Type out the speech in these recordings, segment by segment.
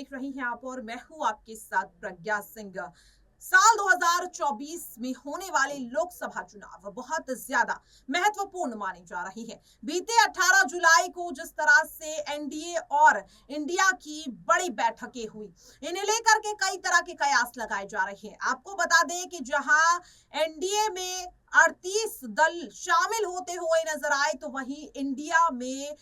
देख रही हैं आप और मैं हूं आपके साथ प्रज्ञा सिंह। साल 2024 में होने वाले लोकसभा चुनाव बहुत ज्यादा महत्वपूर्ण माने जा रहे हैं। बीते 18 जुलाई को जिस तरह से एनडीए और इंडिया की बड़ी बैठकें हुई, इन्हें लेकर के कई तरह के कयास लगाए जा रहे हैं। आपको बता दें कि जहां एनडीए में 38 दल शामिल होते हुए नजर आए, तो वहीं इंडिया में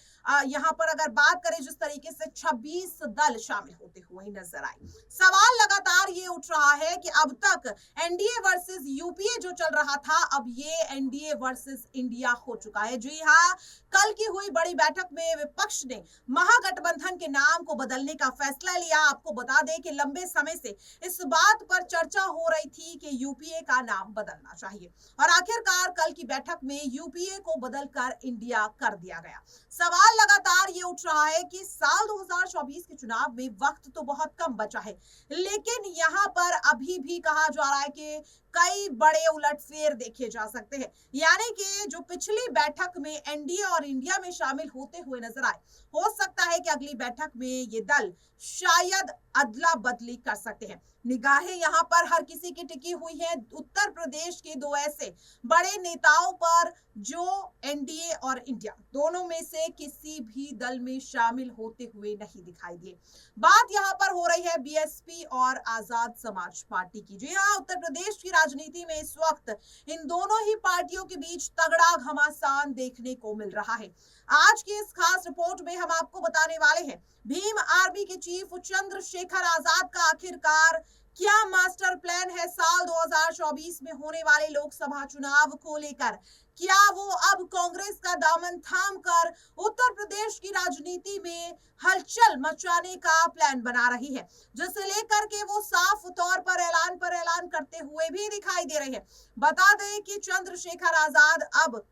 यहां पर अगर बात करें जिस तरीके से 26 दल शामिल होते हुए नजर आए। सवाल लगातार ये उठ रहा है कि अब तक एनडीए वर्सेस यूपीए जो चल रहा था, अब ये एनडीए वर्सेस इंडिया हो चुका है। जी हाँ, कल की हुई बड़ी बैठक में विपक्ष ने महागठबंधन के नाम को बदलने का फैसला लिया। आपको बता दें कि लंबे समय से इस बात पर चर्चा हो रही थी कि यूपीए का नाम बदलना चाहिए और आखिरकार कल की बैठक में यूपीए को बदलकर इंडिया कर दिया गया। सवाल लगातार ये उठ रहा है कि साल 2024 के चुनाव में वक्त तो बहुत कम बचा है, लेकिन यहाँ पर अभी भी कहा जा रहा है कि कई बड़े उलटफेर देखे जा सकते हैं। यानी कि जो पिछली बैठक में एनडीए और इंडिया में शामिल होते हुए नजर आए, हो सकता है कि अगली बैठक में ये दल शायद अदला बदली कर सकते हैं। निगाहें यहाँ पर हर किसी की टिकी हुई है उत्तर प्रदेश के दो ऐसे बड़े नेताओं पर जो एनडीए और इंडिया दोनों में से किसी भी दल में शामिल होते हुए नहीं दिखाई दिए। बात यहाँ पर हो रही है बीएसपी और आजाद समाज पार्टी की। जी हाँ, उत्तर प्रदेश की राजनीति में इस वक्त इन दोनों ही पार्टियों के बीच तगड़ा घमासान देखने को मिल रहा है। आज की इस खास रिपोर्ट में हम आपको बताने वाले हैं भीम आर्मी के चीफ चंद्रशेखर आजाद का आखिरकार क्या मास्टर प्लान है साल 2024 में होने वाले लोकसभा चुनाव को लेकर। क्या वो अब कांग्रेस का दामन थाम कर उत्तर प्रदेश की राजनीति में हलचल मचाने का प्लान बना रही है, जिसे लेकर के वो साफ तौर पर ऐलान करते हुए भी दिखाई दे रहे हैं। बता दें कि चंद्रशेखर आजाद अब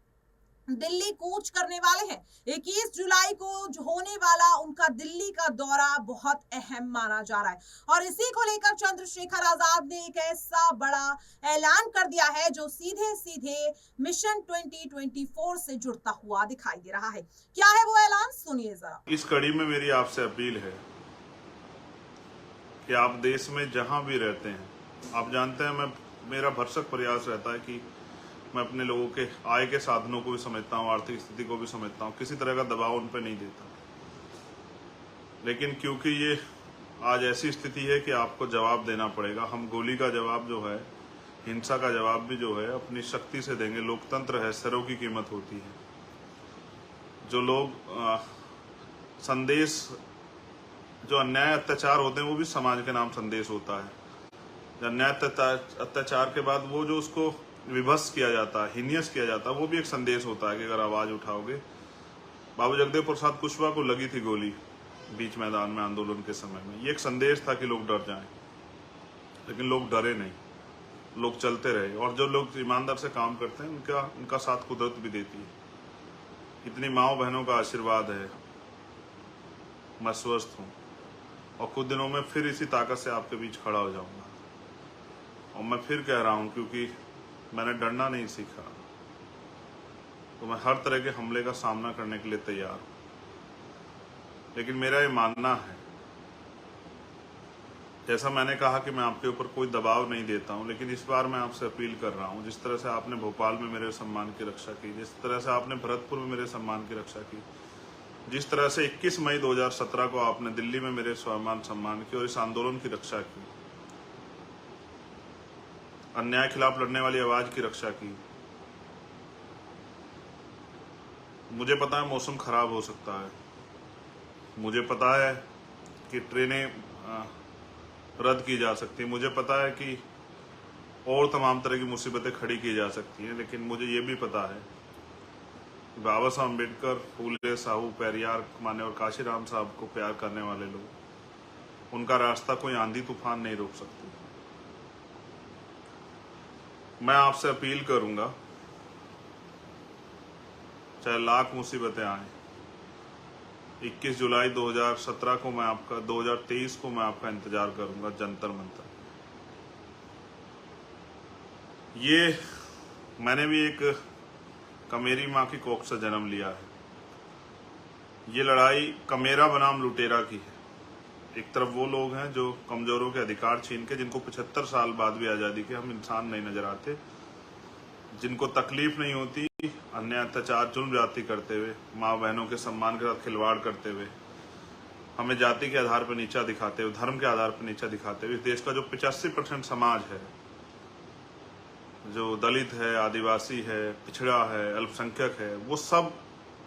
दिल्ली कूच करने वाले हैं। 21 जुलाई को जो होने वाला उनका दिल्ली का दौरा बहुत अहम माना जा रहा है और इसी को लेकर चंद्रशेखर आजाद ने एक ऐसा बड़ा ऐलान कर दिया है जो सीधे सीधे मिशन 2024 से जुड़ता हुआ दिखाई दे रहा है। क्या है वो ऐलान, सुनिए जरा। इस कड़ी में मेरी आपसे अपील है कि आप देश में जहां भी रहते हैं, आप जानते हैं मेरा भरसक प्रयास रहता है कि मैं अपने लोगों के आय के साधनों को भी समझता हूँ, आर्थिक स्थिति को भी समझता हूँ, किसी तरह का दबाव उन पर नहीं देता। लेकिन क्योंकि ये आज ऐसी स्थिति है कि आपको जवाब देना पड़ेगा। हम गोली का जवाब जो है, हिंसा का जवाब भी जो है अपनी शक्ति से देंगे। लोकतंत्र है, सरों की कीमत होती है। जो लोग संदेश, जो अन्याय अत्याचार होते हैं वो भी समाज के नाम संदेश होता है। अन्याय अत्याचार के बाद वो जो उसको विभत्स किया जाता है, हीनियस किया जाता है, वो भी एक संदेश होता है कि अगर आवाज उठाओगे। बाबू जगदेव प्रसाद कुशवाहा को लगी थी गोली बीच मैदान में आंदोलन के समय में, ये एक संदेश था कि लोग डर जाएं, लेकिन लोग डरे नहीं, लोग चलते रहे। और जो लोग ईमानदार से काम करते हैं उनका साथ कुदरत भी देती है। इतनी माओ बहनों का आशीर्वाद है, मैं स्वस्थ हूँ और कुछ दिनों में फिर इसी ताकत से आपके बीच खड़ा हो जाऊंगा। और मैं फिर कह रहा हूँ, क्योंकि मैंने डरना नहीं सीखा, तो मैं हर तरह के हमले का सामना करने के लिए तैयार हूं। लेकिन मेरा ये मानना है, जैसा मैंने कहा कि मैं आपके ऊपर कोई दबाव नहीं देता हूं, लेकिन इस बार मैं आपसे अपील कर रहा हूं, जिस तरह से आपने भोपाल में मेरे सम्मान की रक्षा की, जिस तरह से आपने भरतपुर में मेरे सम्मान की रक्षा की, जिस तरह से 21 मई 2017 को आपने दिल्ली में मेरे सम्मान की और इस आंदोलन की रक्षा की, अन्याय खिलाफ लड़ने वाली आवाज की रक्षा की। मुझे पता है मौसम खराब हो सकता है, मुझे पता है कि ट्रेनें रद्द की जा सकती हैं, मुझे पता है कि और तमाम तरह की मुसीबतें खड़ी की जा सकती हैं, लेकिन मुझे ये भी पता है कि बाबा साहब अम्बेडकर, फूले, साहू, पेरियार माने और काशीराम साहब को प्यार करने वाले लोग, उनका रास्ता कोई आंधी तूफान नहीं रोक सकती। मैं आपसे अपील करूंगा, चाहे लाख मुसीबतें आए, 21 जुलाई 2017 को मैं आपका 2023 को मैं आपका इंतजार करूंगा जंतर मंतर। ये मैंने भी एक कमेरी माँ की कोख से जन्म लिया है। ये लड़ाई कमेरा बनाम लुटेरा की है। एक तरफ वो लोग हैं जो कमजोरों के अधिकार छीन के, जिनको 75 साल बाद भी आज़ादी के हम इंसान नहीं नजर आते, जिनको तकलीफ नहीं होती अन्य अत्याचार जुल्म जाति करते हुए, माँ बहनों के सम्मान के साथ खिलवाड़ करते हुए, हमें जाति के आधार पर नीचा दिखाते हुए, धर्म के आधार पर नीचा दिखाते हुए, इस देश का जो 85% समाज है, जो दलित है, आदिवासी है, पिछड़ा है, अल्पसंख्यक है, वो सब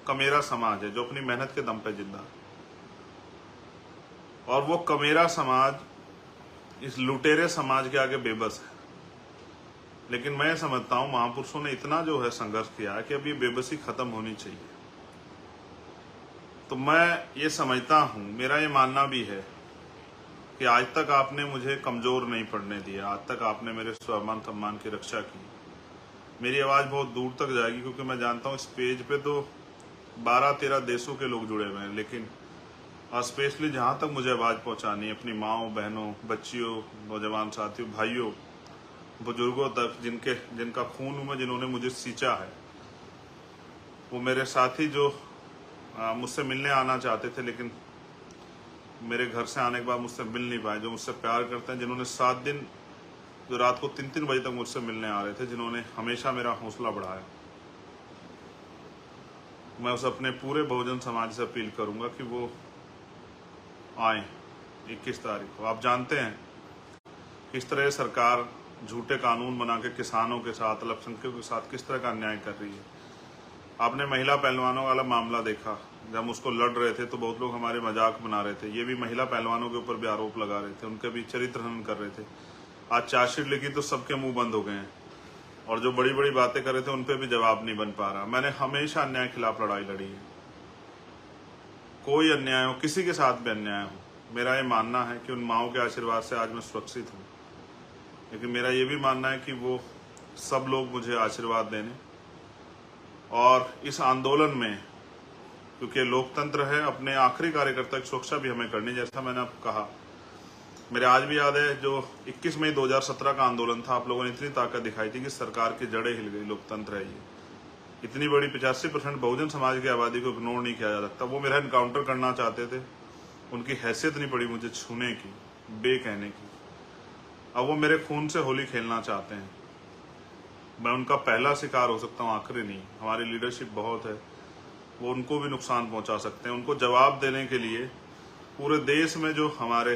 कमेरा समाज है जो अपनी मेहनत के दम पे जिंदा है। और वो कमेरा समाज इस लुटेरे समाज के आगे बेबस है। लेकिन मैं समझता हूं महापुरुषों ने इतना जो है संघर्ष किया है कि अब ये बेबसी खत्म होनी चाहिए। तो मैं ये समझता हूं, मेरा ये मानना भी है कि आज तक आपने मुझे कमजोर नहीं पड़ने दिया, आज तक आपने मेरे स्वाभिमान सम्मान की रक्षा की। मेरी आवाज बहुत दूर तक जाएगी क्योंकि मैं जानता हूं इस पेज पे तो 12-13 देशों के लोग जुड़े हुए हैं, लेकिन स्पेशली जहां तक मुझे आवाज पहुंचानी है अपनी माओ, बहनों, बच्चियों, नौजवान साथियों, भाइयों, बुजुर्गों तक, जिनका खून में जिन्होंने मुझे सींचा है, वो मेरे साथी जो मुझसे मिलने आना चाहते थे लेकिन मेरे घर से आने के बाद मुझसे मिल नहीं पाए, जो मुझसे प्यार करते हैं, जिन्होंने 7 दिन, जो रात को 3-3 बजे तक मुझसे मिलने आ रहे थे, जिन्होंने हमेशा मेरा हौसला बढ़ाया, मैं उस अपने पूरे बहुजन समाज से अपील करूंगा कि वो आए 21 तारीख को। आप जानते हैं किस तरह सरकार झूठे कानून बना के किसानों के साथ, अल्पसंख्यकों के साथ किस तरह का अन्याय कर रही है। आपने महिला पहलवानों वाला मामला देखा, जब हम उसको लड़ रहे थे तो बहुत लोग हमारे मजाक बना रहे थे, ये भी महिला पहलवानों के ऊपर भी आरोप लगा रहे थे, उनके भी चरित्र हनन कर रहे थे। आज चार्जशीट लिखी तो सबके मुंह बंद हो गए हैं, और जो बड़ी बड़ी बातें कर रहे थे उन पर भी जवाब नहीं बन पा रहा। मैंने हमेशा अन्याय के खिलाफ लड़ाई लड़ी है, कोई अन्याय हो, किसी के साथ भी अन्याय हो, मेरा ये मानना है कि उन माओं के आशीर्वाद से आज मैं सुरक्षित हूँ। लेकिन मेरा ये भी मानना है कि वो सब लोग मुझे आशीर्वाद देने, और इस आंदोलन में, क्योंकि लोकतंत्र है, अपने आखिरी कार्यकर्ता की सुरक्षा भी हमें करनी। जैसा मैंने आपको कहा, मेरे आज भी याद है जो 21 मई 2017 का आंदोलन था, आप लोगों ने इतनी ताकत दिखाई थी कि सरकार की जड़ें हिल गई। लोकतंत्र है ये, इतनी बड़ी 85% बहुजन समाज की आबादी को इग्नोर नहीं किया जा सकता। वो मेरा इनकाउंटर करना चाहते थे, उनकी हैसियत नहीं पड़ी मुझे छूने की, बे कहने की। अब वो मेरे खून से होली खेलना चाहते हैं, मैं उनका पहला शिकार हो सकता हूँ, आखिरी नहीं। हमारी लीडरशिप बहुत है, वो उनको भी नुकसान पहुंचा सकते हैं। उनको जवाब देने के लिए पूरे देश में जो हमारे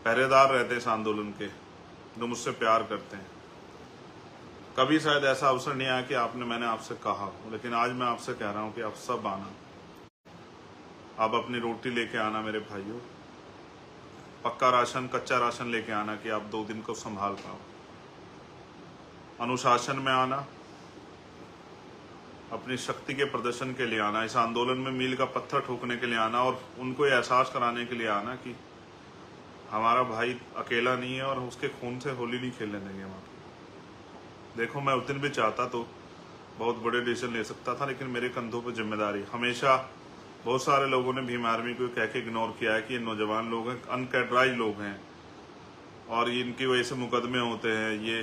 पहरेदार रहते हैं इस आंदोलन के, जो मुझसे प्यार करते हैं, कभी शायद ऐसा अवसर नहीं आया कि मैंने आपसे कहा, लेकिन आज मैं आपसे कह रहा हूं कि आप सब आना, आप अपनी रोटी लेके आना मेरे भाइयों, पक्का राशन, कच्चा राशन लेके आना कि आप 2 दिन को संभाल पाओ, अनुशासन में आना, अपनी शक्ति के प्रदर्शन के लिए आना, इस आंदोलन में मील का पत्थर ठोकने के लिए आना, और उनको ये एहसास कराने के लिए आना कि हमारा भाई अकेला नहीं है और उसके खून से होली नहीं खेलने देंगे वहाँ। देखो, मैं उस दिन भी चाहता तो बहुत बड़े डिसीजन ले सकता था, लेकिन मेरे कंधों पर जिम्मेदारी। हमेशा बहुत सारे लोगों ने भीम आर्मी को कह के इग्नोर किया है कि ये नौजवान लोग हैं, अनकैडराइज लोग हैं, और इनकी वजह से मुकदमे होते हैं, ये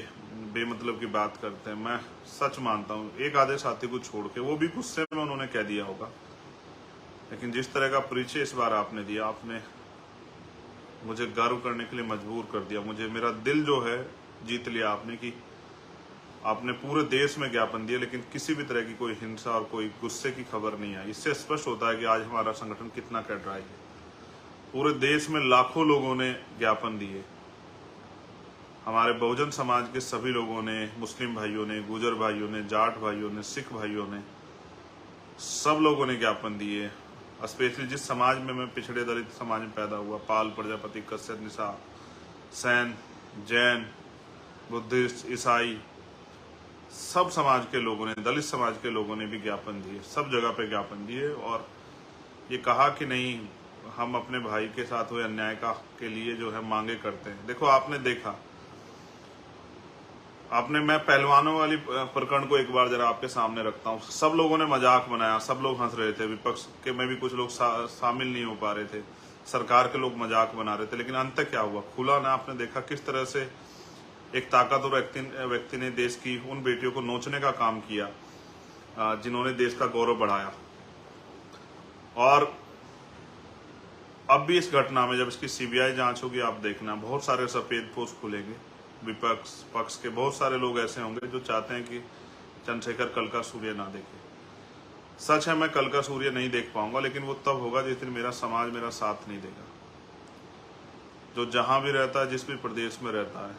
बेमतलब की बात करते हैं। मैं सच मानता हूँ, एक आधे साथी को छोड़ के, वो भी गुस्से में उन्होंने कह दिया होगा, लेकिन जिस तरह का परिचय इस बार आपने दिया, आपने मुझे गर्व करने के लिए मजबूर कर दिया। मुझे, मेरा दिल जो है जीत लिया आपने, कि आपने पूरे देश में ज्ञापन दिया, लेकिन किसी भी तरह की कोई हिंसा और कोई गुस्से की खबर नहीं आई। इससे स्पष्ट होता है कि आज हमारा संगठन कितना कैडराइज है। पूरे देश में लाखों लोगों ने ज्ञापन दिए, हमारे बहुजन समाज के सभी लोगों ने, मुस्लिम भाइयों ने, गुजर भाइयों ने, जाट भाइयों ने, सिख भाइयों ने, सब लोगों ने ज्ञापन दिए। स्पेशली जिस समाज में मैं पिछड़े दलित समाज में पैदा हुआ, पाल, प्रजापति, कश्यप, निशा, सैन, जैन, बुद्धिस्ट, ईसाई, सब समाज के लोगों ने, दलित समाज के लोगों ने भी ज्ञापन दिए, सब जगह पे ज्ञापन दिए, और ये कहा कि नहीं, हम अपने भाई के साथ हुए अन्याय के लिए जो है मांगे करते हैं। देखो, आपने देखा, मैं पहलवानों वाली प्रकरण को एक बार जरा आपके सामने रखता हूँ। सब लोगों ने मजाक बनाया, सब लोग हंस रहे थे, विपक्ष के में भी कुछ लोग शामिल नहीं हो पा रहे थे, सरकार के लोग मजाक बना रहे थे, लेकिन अंत क्या हुआ? खुला ना, आपने देखा किस तरह से एक ताकतवर व्यक्ति ने देश की उन बेटियों को नोचने का काम किया जिन्होंने देश का गौरव बढ़ाया। और अब भी इस घटना में जब इसकी सीबीआई जांच होगी, आप देखना बहुत सारे सफेद पोस्ट खुलेंगे। विपक्ष पक्ष के बहुत सारे लोग ऐसे होंगे जो चाहते हैं कि चंद्रशेखर कल का सूर्य ना देखे। सच है, मैं कल का सूर्य नहीं देख पाऊंगा, लेकिन वो तब होगा जिस दिन मेरा समाज मेरा साथ नहीं देगा। जो जहां भी रहता है, जिस भी प्रदेश में रहता है,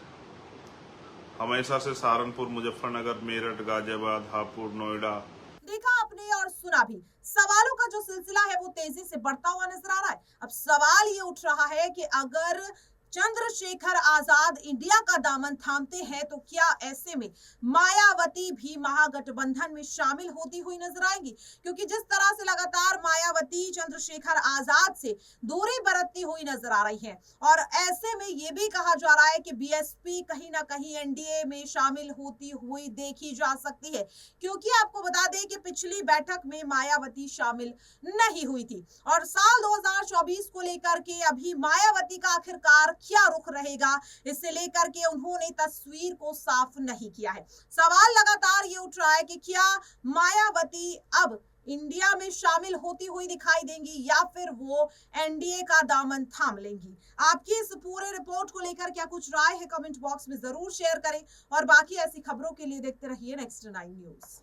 हमेशा से सहारनपुर, मुजफ्फरनगर, मेरठ, गाजियाबाद, हापुड़, नोएडा, देखा आपने और सुना भी। सवालों का जो सिलसिला है वो तेजी से बढ़ता हुआ नजर आ रहा है। अब सवाल ये उठ रहा है कि अगर चंद्रशेखर आजाद इंडिया का दामन थामते हैं तो क्या ऐसे में मायावती भी महागठबंधन में शामिल होती हुई नजर आएंगी? क्योंकि जिस तरह से लगातार मायावती चंद्रशेखर आजाद से दूरी बरतती हुई नजर आ रही है, और ऐसे में ये भी कहा जा रहा है कि बीएसपी कहीं ना कहीं एनडीए में शामिल होती हुई देखी जा सकती है। क्योंकि आपको बता दें कि पिछली बैठक में मायावती शामिल नहीं हुई थी, और साल 2024 को लेकर के अभी मायावती का आखिरकार क्या रुख रहेगा, इसे लेकर के उन्होंने तस्वीर को साफ नहीं किया है। सवाल लगातार ये उठ रहा है कि क्या मायावती अब इंडिया में शामिल होती हुई दिखाई देंगी या फिर वो एनडीए का दामन थाम लेंगी। आपकी इस पूरे रिपोर्ट को लेकर क्या कुछ राय है, कमेंट बॉक्स में जरूर शेयर करें, और बाकी ऐसी खबरों के लिए देखते रहिए नेक्स्ट 9 न्यूज।